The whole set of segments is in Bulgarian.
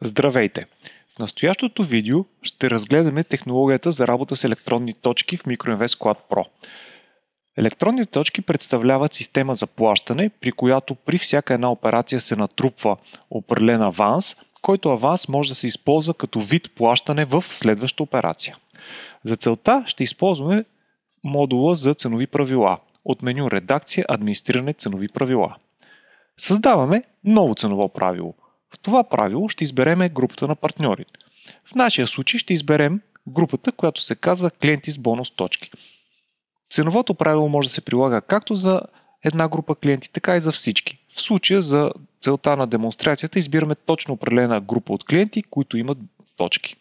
Здравейте! В настоящото видео ще разгледаме технологията за работа с електронни точки в MicroInvest Cloud Pro. Електронните точки представляват система за плащане, при която при всяка една операция се натрупва определен аванс, който аванс може да се използва като вид плащане в следваща операция. За целта ще използваме модула за ценови правила от меню Редакция, администриране ценови правила. Създаваме ново ценово правило. В това правило ще изберем групата на партньорите. В нашия случай ще изберем групата, която се казва клиенти с бонус точки. Ценовото правило може да се прилага както за една група клиенти, така и за всички. В случая за целта на демонстрацията избираме точно определена група от клиенти, които имат точки.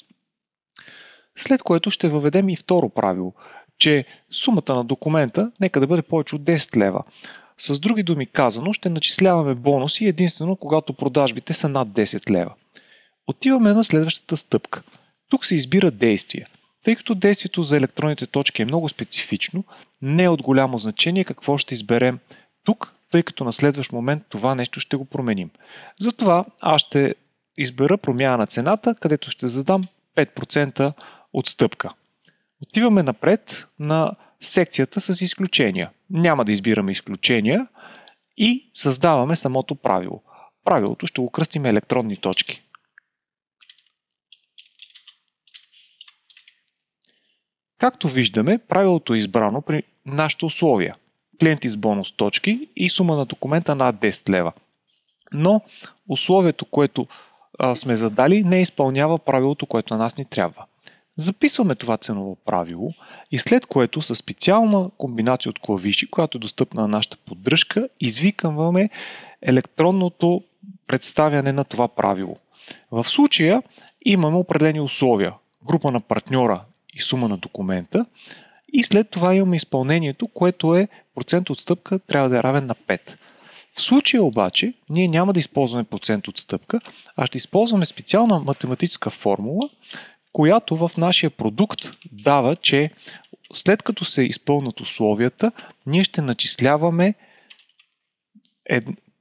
След което ще въведем и второ правило, че сумата на документа нека да бъде повече от 10 лева. С други думи казано, ще начисляваме бонуси единствено когато продажбите са над 10 лева. Отиваме на следващата стъпка. Тук се избира действие. Тъй като действието за електронните точки е много специфично, не е от голямо значение какво ще изберем тук, тъй като на следващ момент това нещо ще го променим. Затова аз ще избера промяна на цената, където ще задам 5% отстъпка. Отиваме напред на секцията с изключения. Няма да избираме изключения и създаваме самото правило. Правилото ще го кръстим електронни точки. Както виждаме, правилото е избрано при нашите условия. Клиенти с бонус точки и сума на документа над 10 лева. Но условието, което сме задали, не изпълнява правилото, което на нас ни трябва. Записваме това ценово правило и след което със специална комбинация от клавиши, която е достъпна на нашата поддръжка, извикваме електронното представяне на това правило. В случая имаме определени условия. Група на партньора и сума на документа и след това имаме изпълнението, което е процент отстъпка трябва да е равен на 5. В случая обаче ние няма да използваме процент отстъпка, а ще използваме специална математическа формула, която в нашия продукт дава, че след като се изпълнят условията, ние ще начисляваме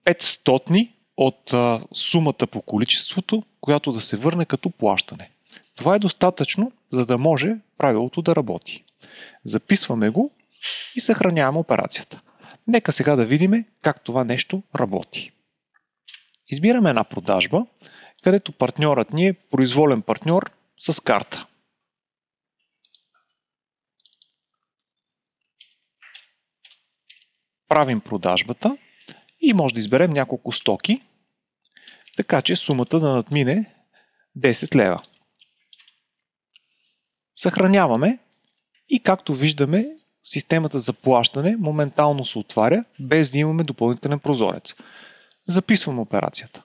500 от сумата по количеството, която да се върне като плащане. Това е достатъчно, за да може правилото да работи. Записваме го и съхраняваме операцията. Нека сега да видим как това нещо работи. Избираме една продажба, където партньорът ни е произволен партньор с карта. Правим продажбата и може да изберем няколко стоки, така че сумата да надмине 10 лева. Съхраняваме и както виждаме, системата за плащане моментално се отваря, без да имаме допълнителен прозорец. Записваме операцията.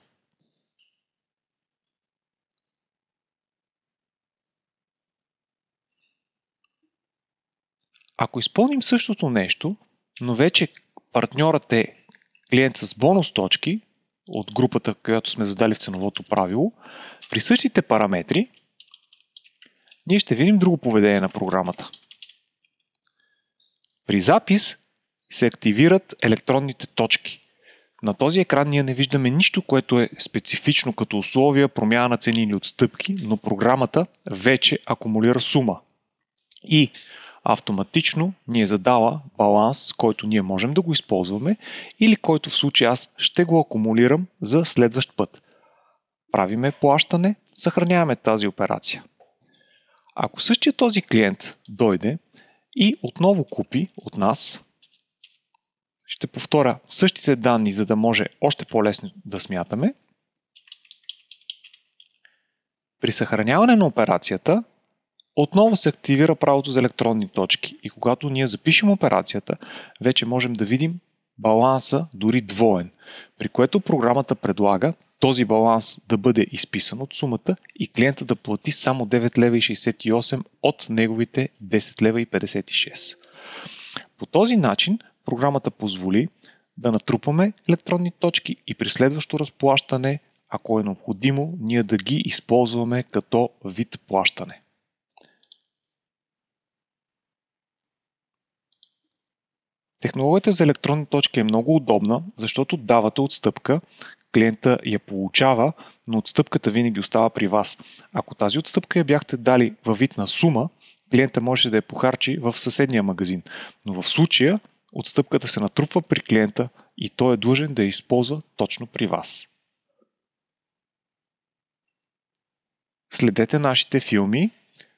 Ако изпълним същото нещо, но вече партньорът е клиент с бонус точки от групата, която сме задали в ценовото правило, при същите параметри ние ще видим друго поведение на програмата. При запис се активират електронните точки. На този екран ние не виждаме нищо, което е специфично като условия, промяна на цени или отстъпки, но програмата вече акумулира сума. И автоматично ни е задала баланс, който ние можем да го използваме или който в случай аз ще го акумулирам за следващ път. Правиме плащане, съхраняваме тази операция. Ако същия този клиент дойде и отново купи от нас, ще повторя същите данни, за да може още по-лесно да смятаме. При съхраняване на операцията отново се активира правото за електронни точки и когато ние запишем операцията, вече можем да видим баланса дори двоен, при което програмата предлага този баланс да бъде изписан от сумата и клиента да плати само 9 лева и 68 от неговите 10 лева и 56. По този начин програмата позволи да натрупаме електронни точки и при следващо разплащане, ако е необходимо, ние да ги използваме като вид плащане. Технологията за електронни точки е много удобна, защото давате отстъпка, клиента я получава, но отстъпката винаги остава при вас. Ако тази отстъпка я бяхте дали във вид на сума, клиента може да я похарчи в съседния магазин. Но в случая отстъпката се натрупва при клиента и той е длъжен да я използва точно при вас. Следете нашите филми,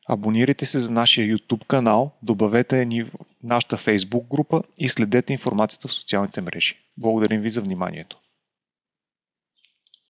абонирайте се за нашия YouTube канал, добавете ни в нашата Facebook група и следете информацията в социалните мрежи. Благодарим ви за вниманието.